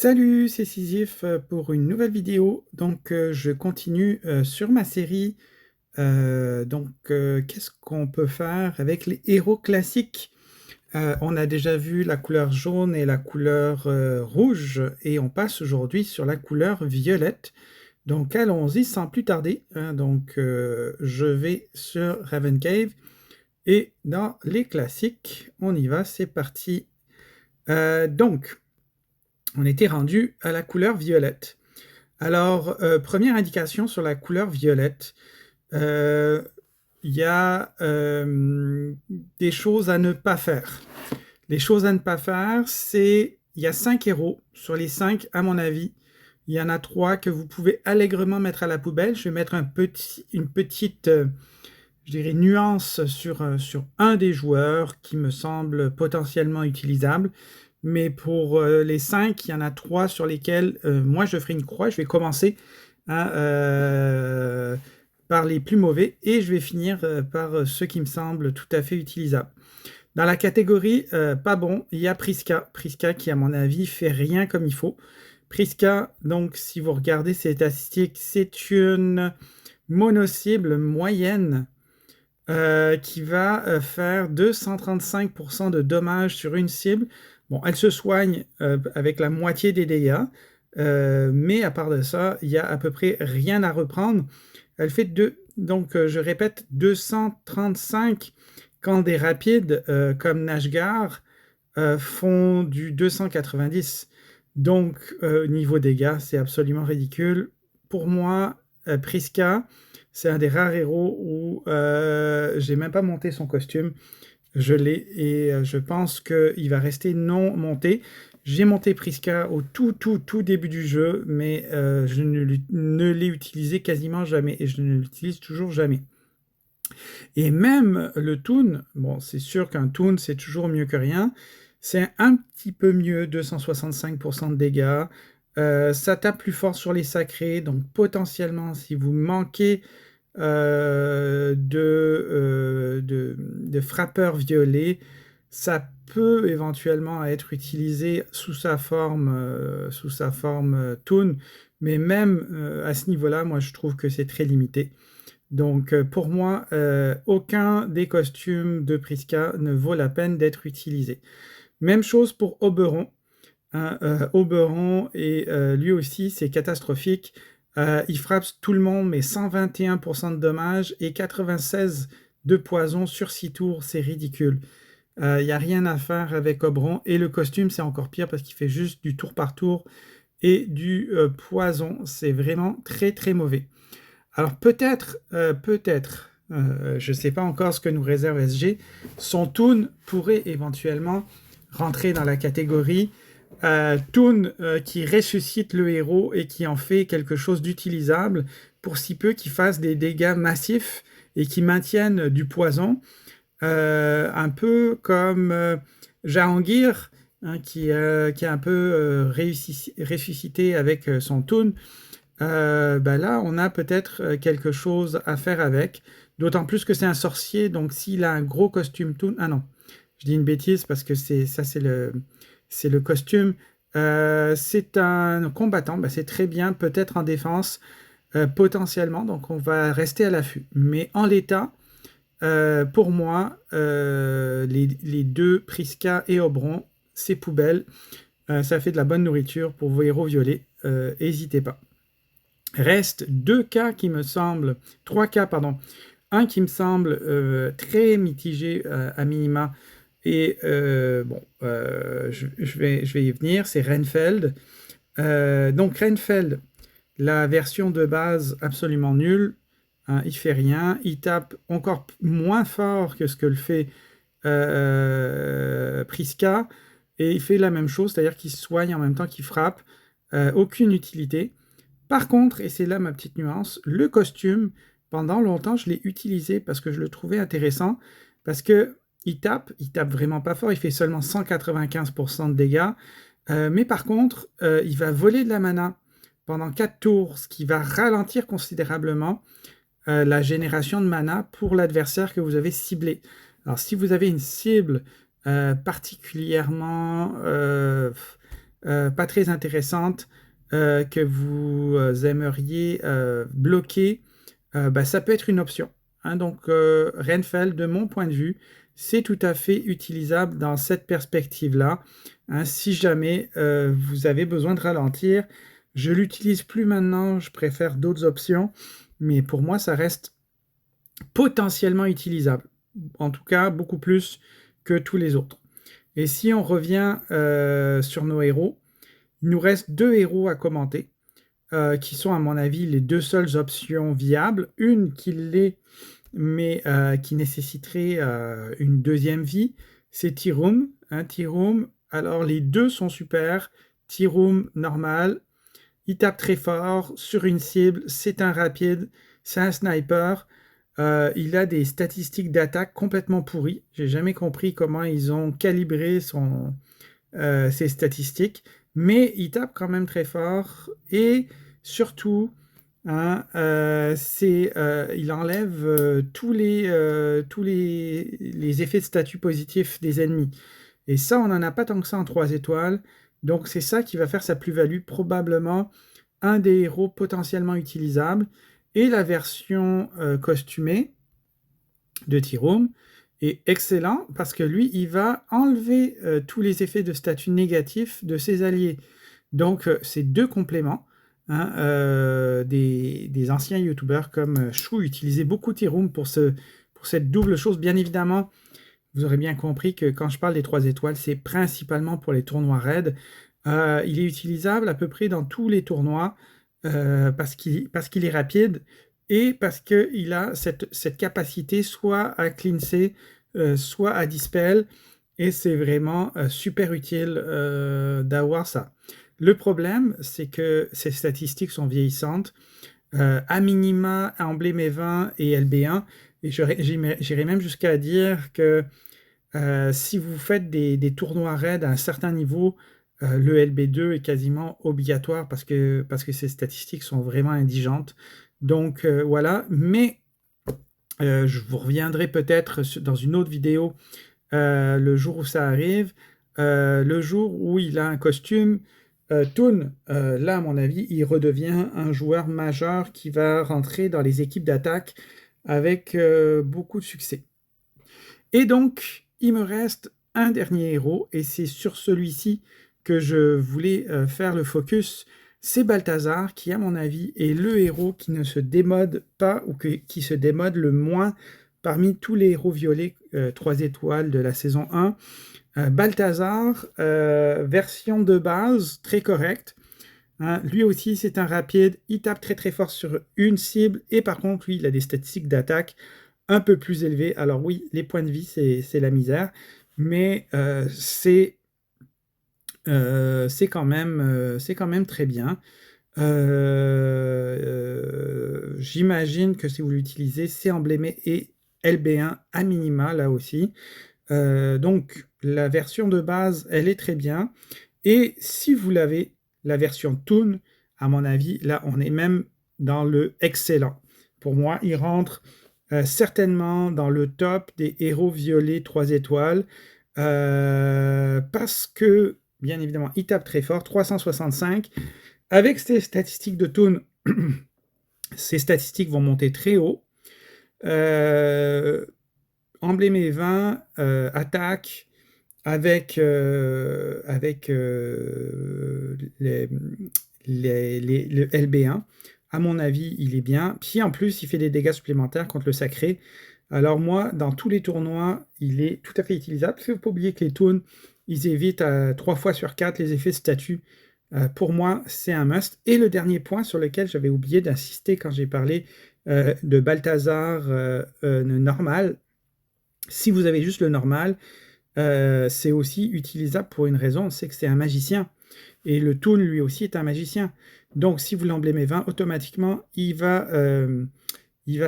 Salut, c'est Sisyphe pour une nouvelle vidéo. Je continue sur ma série. Qu'est-ce qu'on peut faire avec les héros classiques? On a déjà vu la couleur jaune et la couleur rouge, et on passe aujourd'hui sur la couleur violette. Donc allons-y sans plus tarder, hein. Je vais sur Ravencave, et dans les classiques, on y va, c'est parti. On était rendu à la couleur violette. Alors, première indication sur la couleur violette, il y a des choses à ne pas faire. Les choses à ne pas faire, c'est, il y a 5 héros. Sur les 5, à mon avis, il y en a 3 que vous pouvez allègrement mettre à la poubelle. Je vais mettre une petite, je dirais, nuance sur un des joueurs qui me semble potentiellement utilisable. Mais pour les 5, il y en a 3 sur lesquels moi je ferai une croix. Je vais commencer hein, par les plus mauvais et je vais finir par ceux qui me semblent tout à fait utilisables. Dans la catégorie pas bon, il y a Priska. Priska qui, à mon avis, fait rien comme il faut. Priska, donc, si vous regardez ses statistiques, c'est une mono-cible moyenne qui va faire 235% de dommages sur une cible. Bon, elle se soigne avec la moitié des dégâts, mais à part de ça, il y a à peu près rien à reprendre. Elle fait je répète, 235 quand des rapides comme Nashgar font du 290. Niveau dégâts, c'est absolument ridicule. Pour moi, Priska, c'est un des rares héros où j'ai même pas monté son costume. Je l'ai et je pense qu'il va rester non monté. J'ai monté Priska au tout début du jeu, mais je ne l'ai utilisé quasiment jamais et je ne l'utilise toujours jamais. Et même le toon, bon, c'est sûr qu'un toon, c'est toujours mieux que rien. C'est un petit peu mieux, 265% de dégâts. Ça tape plus fort sur les sacrés, donc potentiellement, si vous manquez de frappeurs violets, ça peut éventuellement être utilisé sous sa forme toon, mais même à ce niveau-là, moi je trouve que c'est très limité. Pour moi, aucun des costumes de Priska ne vaut la peine d'être utilisé. Même chose pour Oberon. Hein, Oberon, et lui aussi, c'est catastrophique. Il frappe tout le monde, mais 121% de dommages et 96 de poison sur 6 tours, c'est ridicule. Il n'y a rien à faire avec Oberon, et le costume, c'est encore pire parce qu'il fait juste du tour par tour et du poison. C'est vraiment très mauvais. Alors peut-être, je ne sais pas encore ce que nous réserve SG, son toon pourrait éventuellement rentrer dans la catégorie toon qui ressuscite le héros et qui en fait quelque chose d'utilisable pour si peu qu'il fasse des dégâts massifs et qui maintiennent du poison, un peu comme Jahangir, hein, qui a un peu ressuscité avec son toon. Là, on a peut-être quelque chose à faire avec. D'autant plus que c'est un sorcier, donc s'il a un gros costume toon... Ah non, je dis une bêtise parce que c'est le costume. C'est un combattant, c'est très bien, peut-être en défense, potentiellement, donc on va rester à l'affût. Mais en l'état, pour moi, les deux, Priska et Oberon, c'est poubelle. Ça fait de la bonne nourriture pour vos héros violets. N'hésitez pas. Reste 3 cas, pardon. Un qui me semble très mitigé à minima, et je vais y venir, c'est Renfeld. Renfeld, la version de base absolument nulle, hein, il fait rien, il tape encore moins fort que ce que le fait Priska, et il fait la même chose, c'est-à-dire qu'il soigne en même temps qu'il frappe, aucune utilité. Par contre, et c'est là ma petite nuance, le costume, pendant longtemps, je l'ai utilisé parce que je le trouvais intéressant, parce que il tape vraiment pas fort, il fait seulement 195% de dégâts, mais par contre, il va voler de la mana pendant 4 tours, ce qui va ralentir considérablement la génération de mana pour l'adversaire que vous avez ciblé. Alors si vous avez une cible particulièrement pas très intéressante, que vous aimeriez bloquer, bah, ça peut être une option, hein. Donc Renfell, de mon point de vue, c'est tout à fait utilisable dans cette perspective-là, hein. Si jamais vous avez besoin de ralentir, je l'utilise plus maintenant, je préfère d'autres options, mais pour moi, ça reste potentiellement utilisable. En tout cas, beaucoup plus que tous les autres. Et si on revient sur nos héros, il nous reste 2 héros à commenter, qui sont à mon avis les 2 seules options viables. Une qui l'est, mais qui nécessiterait une deuxième vie, c'est Tyrum, hein, Tyrum. Alors les 2 sont super. Tyrum normal, il tape très fort sur une cible, c'est un rapide, c'est un sniper. Il a des statistiques d'attaque complètement pourries. J'ai jamais compris comment ils ont calibré ses statistiques, mais il tape quand même très fort et surtout, hein, il enlève tous les effets de statut positifs des ennemis. Et ça, on n'en a pas tant que ça en 3 étoiles. Donc c'est ça qui va faire sa plus-value, probablement un des héros potentiellement utilisables. Et la version costumée de Tyrum est excellent parce que lui, il va enlever tous les effets de statut négatifs de ses alliés. Donc c'est 2 compléments, hein. Des anciens youtubeurs comme Chou utilisaient beaucoup Tyrum pour cette double chose. Bien évidemment, vous aurez bien compris que quand je parle des 3 étoiles, c'est principalement pour les tournois raids. Il est utilisable à peu près dans tous les tournois parce qu'il est rapide et parce qu'il a cette capacité soit à cleanser, soit à dispel, et c'est vraiment super utile d'avoir ça. Le problème, c'est que ces statistiques sont vieillissantes. À minima, emblème E20 et LB1, et j'irais même jusqu'à dire que si vous faites des tournois raids à un certain niveau, le LB2 est quasiment obligatoire parce que ces statistiques sont vraiment indigentes. Donc voilà, mais je vous reviendrai peut-être dans une autre vidéo le jour où ça arrive, le jour où il a un costume. Toon, là à mon avis, il redevient un joueur majeur qui va rentrer dans les équipes d'attaque avec beaucoup de succès. Et donc, il me reste un dernier héros, et c'est sur celui-ci que je voulais faire le focus. C'est Balthazar, qui à mon avis est le héros qui ne se démode pas, ou qui se démode le moins parmi tous les héros violets 3 étoiles de la saison 1. Balthazar, version de base, très correcte. Hein, lui aussi, c'est un rapide, il tape très très fort sur une cible, et par contre, lui, il a des statistiques d'attaque un peu plus élevées. Alors oui, les points de vie, c'est la misère, mais c'est quand même très bien. J'imagine que si vous l'utilisez, c'est emblémé et LB1 à minima, là aussi. Donc, la version de base, elle est très bien. Et si vous l'avez, la version Toon, à mon avis, là, on est même dans le excellent. Pour moi, il rentre certainement dans le top des héros violets 3 étoiles, parce que, bien évidemment, il tape très fort, 365. Avec ces statistiques de Toon, ces statistiques vont monter très haut. Emblémé 20, attaque, avec le LB1. À mon avis, il est bien. Puis en plus, il fait des dégâts supplémentaires contre le sacré. Alors moi, dans tous les tournois, il est tout à fait utilisable. Il ne faut pas oublier que les toons, ils évitent 3 fois sur 4 les effets de statut. Pour moi, c'est un must. Et le dernier point sur lequel j'avais oublié d'insister quand j'ai parlé de Balthazar normal, si vous avez juste le normal, c'est aussi utilisable pour une raison, c'est que c'est un magicien. Et le Toon, lui aussi, est un magicien. Donc, si vous l'emblémez 20, automatiquement, il va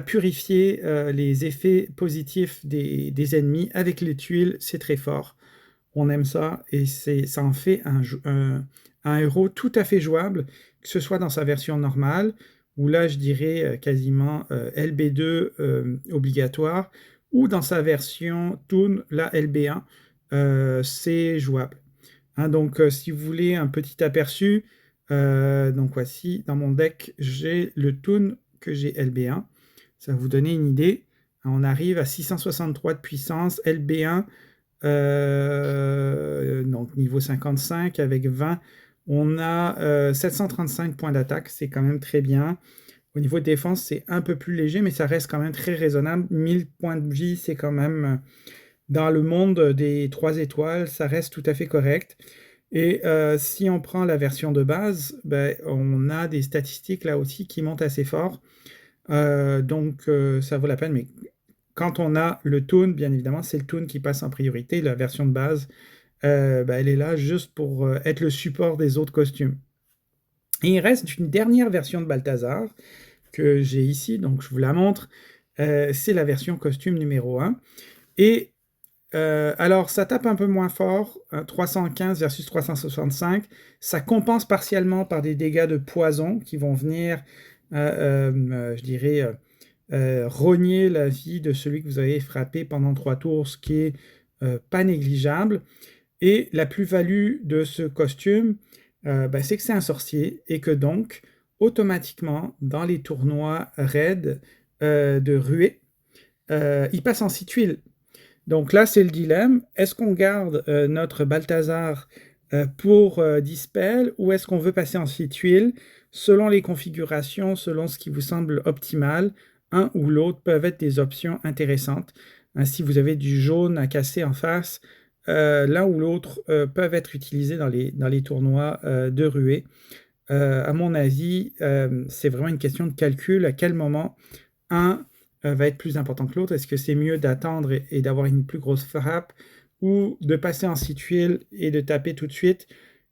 purifier les effets positifs des ennemis avec les tuiles. C'est très fort. On aime ça, et ça en fait un héros tout à fait jouable, que ce soit dans sa version normale, où là, je dirais quasiment LB2 obligatoire, ou dans sa version Toon, la LB1, c'est jouable. Hein, donc, si vous voulez un petit aperçu, donc voici, dans mon deck, j'ai le Toon que j'ai LB1. Ça va vous donner une idée. On arrive à 663 de puissance, LB1, donc niveau 55 avec 20. On a 735 points d'attaque, c'est quand même très bien. Au niveau de défense, c'est un peu plus léger, mais ça reste quand même très raisonnable. 1000 points de vie, c'est quand même, dans le monde des 3 étoiles, ça reste tout à fait correct. Et si on prend la version de base, ben, on a des statistiques là aussi qui montent assez fort. Donc ça vaut la peine. Mais quand on a le Toon, bien évidemment, c'est le Toon qui passe en priorité. La version de base, ben, elle est là juste pour être le support des autres costumes. Et il reste une dernière version de Balthazar que j'ai ici, donc je vous la montre. C'est la version costume numéro 1. Et alors, ça tape un peu moins fort, 315 versus 365. Ça compense partiellement par des dégâts de poison qui vont venir, je dirais, rogner la vie de celui que vous avez frappé pendant 3 tours, ce qui est pas négligeable. Et la plus-value de ce costume, ben, c'est que c'est un sorcier et que donc, automatiquement, dans les tournois raids de ruée, il passe en 6 tuiles. Donc là, c'est le dilemme. Est-ce qu'on garde notre Balthazar pour Dispel ou est-ce qu'on veut passer en 6 tuiles? Selon les configurations, selon ce qui vous semble optimal, un ou l'autre peuvent être des options intéressantes. Hein, si vous avez du jaune à casser en face, l'un ou l'autre peuvent être utilisés dans les tournois de ruée. À mon avis, c'est vraiment une question de calcul. À quel moment un va être plus important que l'autre? Est-ce que c'est mieux d'attendre et d'avoir une plus grosse frappe ou de passer en 6 tuiles et de taper tout de suite?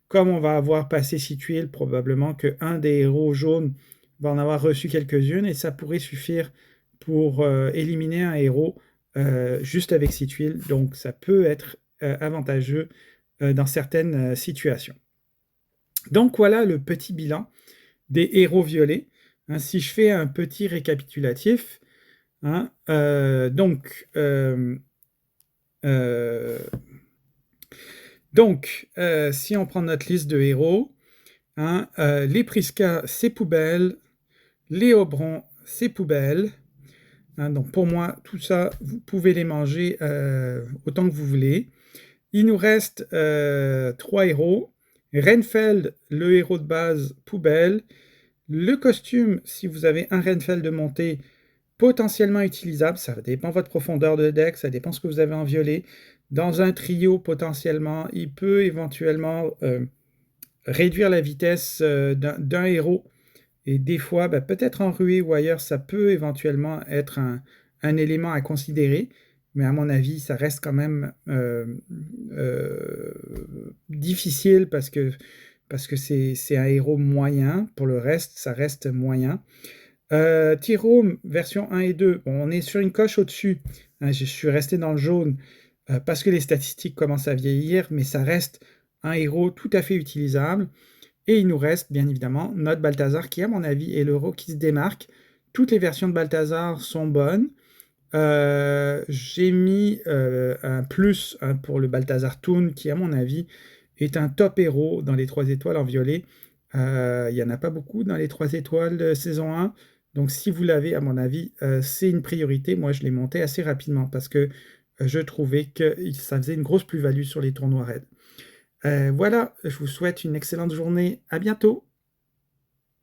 Comme on va avoir passé 6 tuiles, probablement qu'un des héros jaunes va en avoir reçu quelques-unes et ça pourrait suffire pour éliminer un héros juste avec 6 tuiles. Donc ça peut être avantageux dans certaines situations. Donc voilà le petit bilan des héros violets. Hein, si je fais un petit récapitulatif, hein, si on prend notre liste de héros, hein, les Prisca, c'est poubelle, les Obrons, c'est poubelle. Hein, donc pour moi, tout ça, vous pouvez les manger autant que vous voulez. Il nous reste 3 héros. Renfeld, le héros de base, poubelle. Le costume, si vous avez un Renfeld de montée, potentiellement utilisable, ça dépend de votre profondeur de deck, ça dépend ce que vous avez en violet. Dans un trio, potentiellement, il peut éventuellement réduire la vitesse d'un héros. Et des fois, ben, peut-être en ruée ou ailleurs, ça peut éventuellement être un élément à considérer. Mais à mon avis, ça reste quand même difficile parce que c'est un héros moyen. Pour le reste, ça reste moyen. T-Room, version 1 et 2, bon, on est sur une coche au-dessus. Hein, je suis resté dans le jaune parce que les statistiques commencent à vieillir, mais ça reste un héros tout à fait utilisable. Et il nous reste, bien évidemment, notre Balthazar, qui, à mon avis, est l'héros qui se démarque. Toutes les versions de Balthazar sont bonnes. J'ai mis un plus hein, pour le Balthazar Toon, qui, à mon avis, est un top héros dans les 3 étoiles en violet. Il n'y en a pas beaucoup dans les 3 étoiles de saison 1. Donc si vous l'avez, à mon avis, c'est une priorité. Moi, je l'ai monté assez rapidement parce que je trouvais que ça faisait une grosse plus-value sur les tournois raids. Voilà, je vous souhaite une excellente journée. À bientôt!